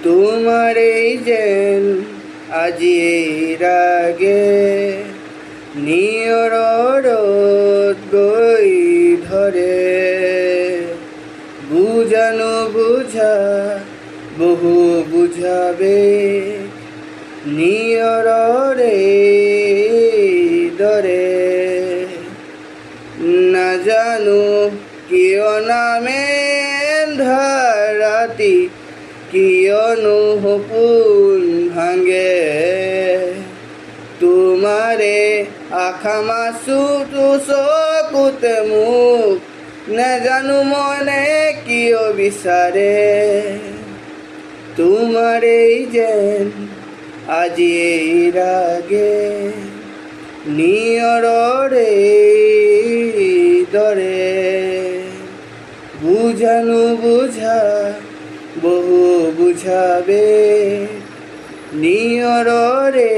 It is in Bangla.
তোমারে যেন আজি এই রাগে নিয়র গই ধরে বুঝানো বুঝা বহু বুঝাবে নিয়র দরে না জানো কিয় নামে ধারাতি কিয়নো সপোন ভাঙে তোমাৰে আশা মাছো তো চকুতে মোক নাজানো মনে কিয় বিচাৰে তোমাৰেই যেন আজি এই ৰাগে নিয়ৰৰে দৰে বুঝানো বুঝা বহু বুঝাবে নিয়রে